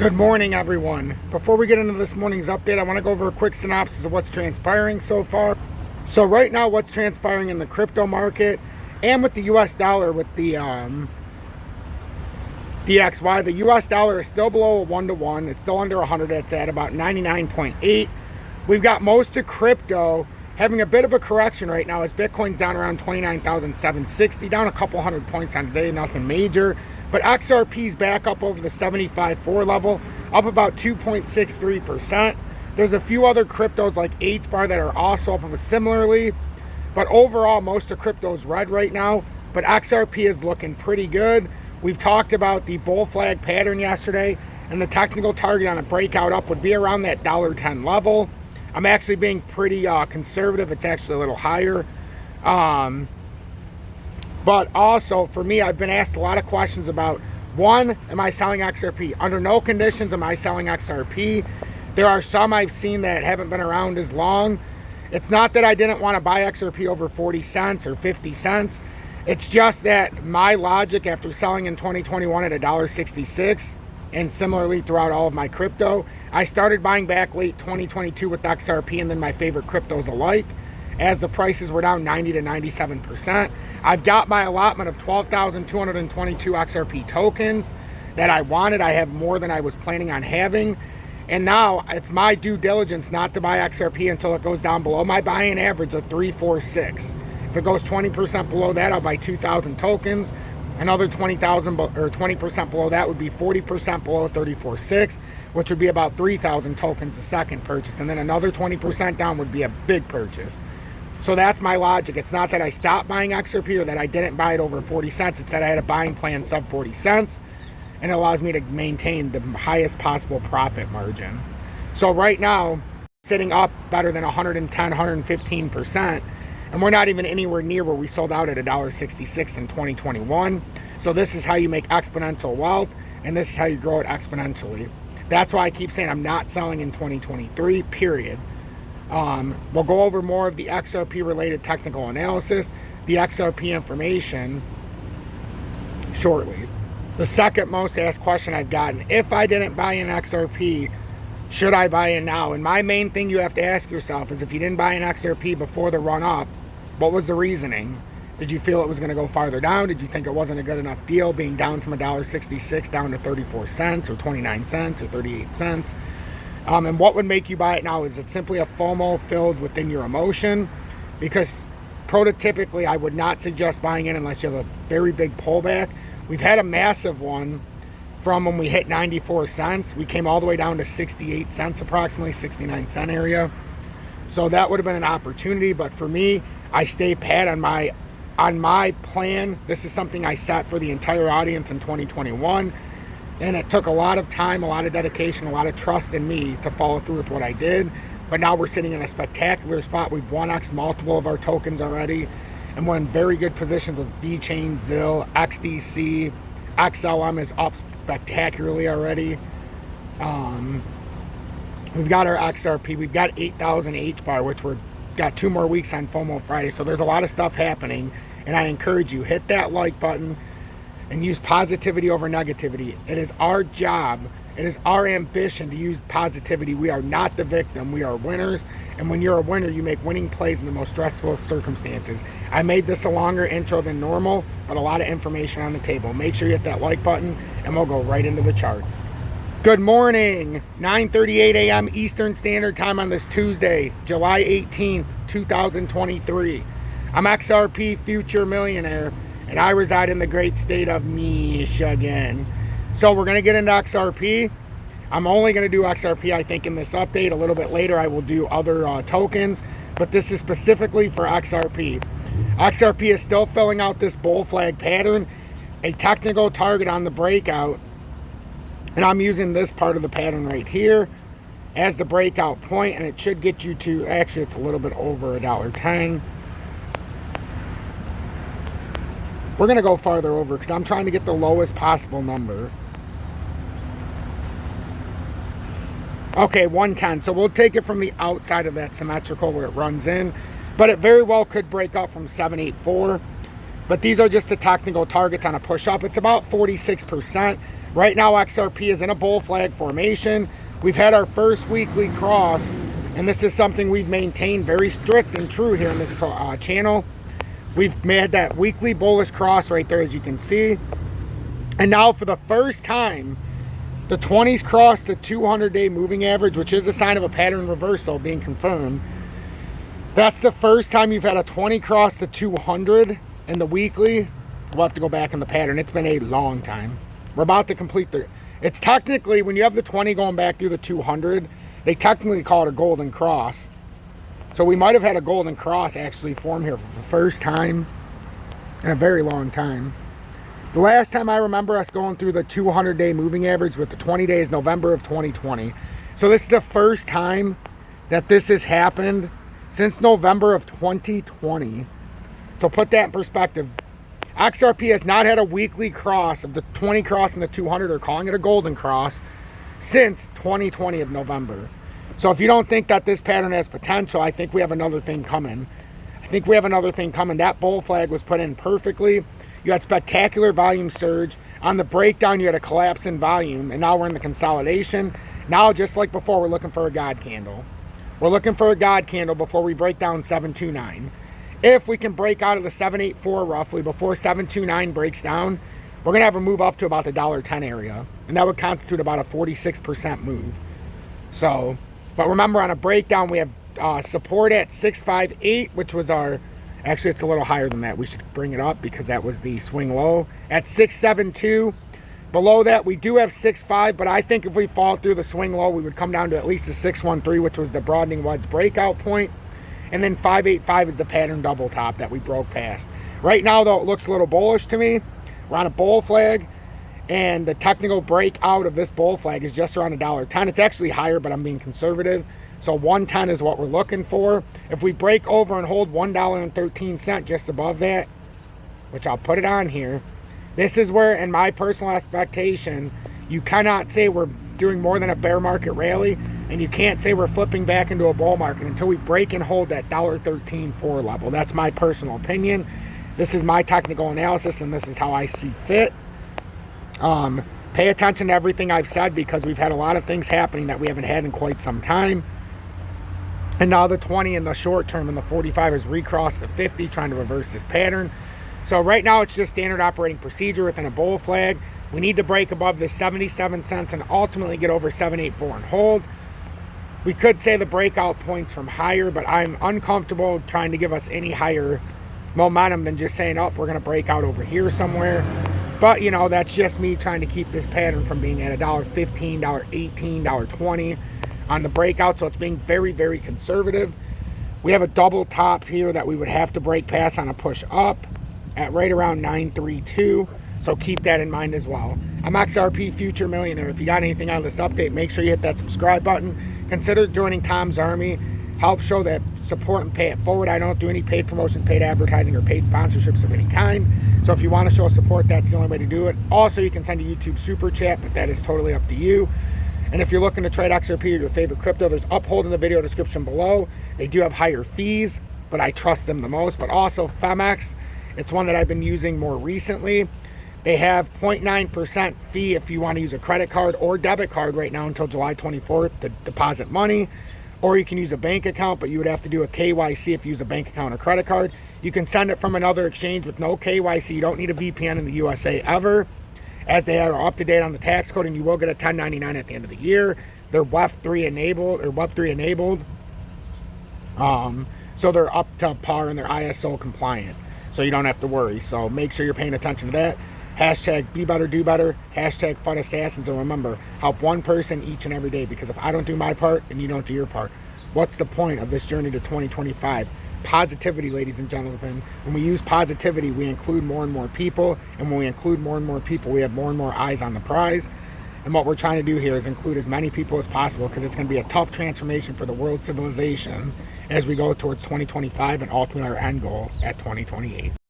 Good morning, everyone. Before we get into this morning's update, I want to go over a quick synopsis of what's transpiring so far. So right now, what's transpiring in the crypto market and with the US dollar with the DXY. The US dollar is still below a 1-to-1. It's still under 100. It's at about 99.8. We've got most of crypto having a bit of a correction right now as Bitcoin's down around 29,760, down a couple hundred points on today, nothing major. But XRP's back up over the 75.4 level, up about 2.63%. There's a few other cryptos like HBAR that are also up of a similarly. But overall, most of crypto is red right now. But XRP is looking pretty good. We've talked about the bull flag pattern yesterday, and the technical target on a breakout up would be around that $1.10 level. I'm actually being pretty conservative. It's actually a little higher. But also, for me, I've been asked a lot of questions about, one, am I selling XRP? Under no conditions am I selling XRP. There are some I've seen that haven't been around as long. It's not that I didn't want to buy XRP over 40 cents or 50 cents. It's just that my logic after selling in 2021 at $1.66, and similarly throughout all of my crypto, I started buying back late 2022 with XRP and then my favorite cryptos alike as the prices were down 90 to 97%. I've got my allotment of 12,222 XRP tokens that I wanted. I have more than I was planning on having. And now it's my due diligence not to buy XRP until it goes down below my buy-in average of 346. If it goes 20% below that, I'll buy 2,000 tokens. Another 20,000 or 20% below that would be 40% below 34.6, which would be about 3,000 tokens a second purchase. And then another 20% down would be a big purchase. So that's my logic. It's not that I stopped buying XRP or that I didn't buy it over 40 cents. It's that I had a buying plan sub 40 cents, and it allows me to maintain the highest possible profit margin. So right now, sitting up better than 110, 115%, and we're not even anywhere near where we sold out at $1.66 in 2021. So this is how you make exponential wealth, and this is how you grow it exponentially. That's why I keep saying I'm not selling in 2023, period. We'll go over more of the XRP related technical analysis, the XRP information shortly. The second most asked question I've gotten, if I didn't buy in XRP, should I buy in now? And my main thing you have to ask yourself is, if you didn't buy in XRP before the run up, what was the reasoning? Did you feel it was going to go farther down? Did you think it wasn't a good enough deal being down from $1.66 down to 34 cents or 29 cents or 38 cents? And what would make you buy it now? Is it simply a FOMO filled within your emotion? Because prototypically, I would not suggest buying in unless you have a very big pullback. We've had a massive one from when we hit 94 cents. We came all the way down to 68 cents, approximately 69 cent area. So that would have been an opportunity. But for me, I stay pat on my plan. This is something I set for the entire audience in 2021. And it took a lot of time, a lot of dedication, a lot of trust in me to follow through with what I did. But now we're sitting in a spectacular spot. We've 1x multiple of our tokens already. And we're in very good positions with VeChain, ZIL, XDC. XLM is up spectacularly already. We've got our XRP. We've got 8,000 HBAR, which we're got 2 more weeks on FOMO Friday. So there's a lot of stuff happening. And I encourage you, hit that like button and use positivity over negativity. It is our job, it is our ambition to use positivity. We are not the victim, we are winners. And when you're a winner, you make winning plays in the most stressful of circumstances. I made this a longer intro than normal, but a lot of information on the table. Make sure you hit that like button, and we'll go right into the chart. Good morning, 9:38 a.m. Eastern Standard Time on this Tuesday, July 18th, 2023. I'm XRP Future Millionaire, and I reside in the great state of Michigan. So we're going to get into XRP. I'm only going to do XRP, I think, in this update. A little bit later, I will do other tokens, but this is specifically for XRP. XRP is still filling out this bull flag pattern, a technical target on the breakout, and I'm using this part of the pattern right here as the breakout point, and it should get you to, actually, it's a little bit over $1.10. We're going to go farther over because I'm trying to get the lowest possible number. Okay, 110. So we'll take it from the outside of that symmetrical where it runs in. But it very well could break up from 784. But these are just the technical targets on a push-up. It's about 46%. Right now, XRP is in a bull flag formation. We've had our first weekly cross, and this is something we've maintained very strict and true here on this channel. We've made that weekly bullish cross right there, as you can see. And now for the first time, the 20s crossed the 200-day moving average, which is a sign of a pattern reversal being confirmed. That's the first time you've had a 20 cross the 200 in the weekly. We'll have to go back in the pattern. It's been a long time. We're about to complete it's technically, when you have the 20 going back through the 200, they technically call it a golden cross. So we might have had a golden cross actually form here for the first time in a very long time. The last time I remember us going through the 200-day moving average with the 20 days, November of 2020. So this is the first time that this has happened since November of 2020. So put that in perspective. XRP has not had a weekly cross of the 20 cross and the 200, or calling it a golden cross, since 2020 of November. So if you don't think that this pattern has potential, I think we have another thing coming. That bull flag was put in perfectly. You had spectacular volume surge. On the breakdown, you had a collapse in volume, and now we're in the consolidation. Now, just like before, we're looking for a God candle. We're looking for a God candle before we break down 729. If we can break out of the 784 roughly before 729 breaks down, we're going to have a move up to about the $1.10 area, and that would constitute about a 46% move. So, but remember, on a breakdown, we have support at 658, which was our, actually it's a little higher than that. We should bring it up because that was the swing low at 672. Below that, we do have 6.5, but I think if we fall through the swing low, we would come down to at least a 613, which was the broadening wedge breakout point. And then 585 is the pattern double top that we broke past. Right now, though, it looks a little bullish to me. We're on a bull flag, and the technical breakout of this bull flag is just around $1.10. It's actually higher, but I'm being conservative. So 110 is what we're looking for. If we break over and hold $1.13 just above that, which I'll put it on here, this is where, in my personal expectation, you cannot say we're doing more than a bear market rally, and you can't say we're flipping back into a bull market until we break and hold that $13.4 level. That's my personal opinion. This is my technical analysis, and this is how I see fit. Pay attention to everything I've said, because we've had a lot of things happening that we haven't had in quite some time. And now the 20 in the short term and the 45 has recrossed the 50, trying to reverse this pattern. So right now it's just standard operating procedure within a bull flag. We need to break above the 77 cents and ultimately get over 784 and hold. We could say the breakout points from higher, but I'm uncomfortable trying to give us any higher momentum than just saying, oh, we're going to break out over here somewhere. But, you know, that's just me trying to keep this pattern from being at $1.15, $1.18, $1.20 on the breakout. So it's being very, very conservative. We have a double top here that we would have to break past on a push up at right around 932. So keep that in mind as well. I'm XRP Future Millionaire. If you got anything out of this update, make sure you hit that subscribe button. Consider joining Tom's Army. Help show that support and pay it forward. I don't do any paid promotion, paid advertising, or paid sponsorships of any kind. So if you want to show support, that's the only way to do it. Also, you can send a YouTube super chat, but that is totally up to you. And if you're looking to trade XRP or your favorite crypto, there's Uphold in the video description below. They do have higher fees, but I trust them the most. But also Femex, it's one that I've been using more recently. They have 0.9% fee if you want to use a credit card or debit card right now until July 24th to deposit money. Or you can use a bank account, but you would have to do a KYC if you use a bank account or credit card. You can send it from another exchange with no KYC. You don't need a VPN in the USA ever, as they are up to date on the tax code, and you will get a 1099 at the end of the year. They're Web3 enabled, so they're up to par and they're ISO compliant, so you don't have to worry. So make sure you're paying attention to that. Hashtag be better, do better. Hashtag FUD assassins. And remember, help one person each and every day, because if I don't do my part and you don't do your part, what's the point of this journey to 2025? Positivity, ladies and gentlemen. When we use positivity, we include more and more people, and when we include more and more people, we have more and more eyes on the prize. And what we're trying to do here is include as many people as possible, because it's going to be a tough transformation for the world civilization as we go towards 2025 and ultimately our end goal at 2028.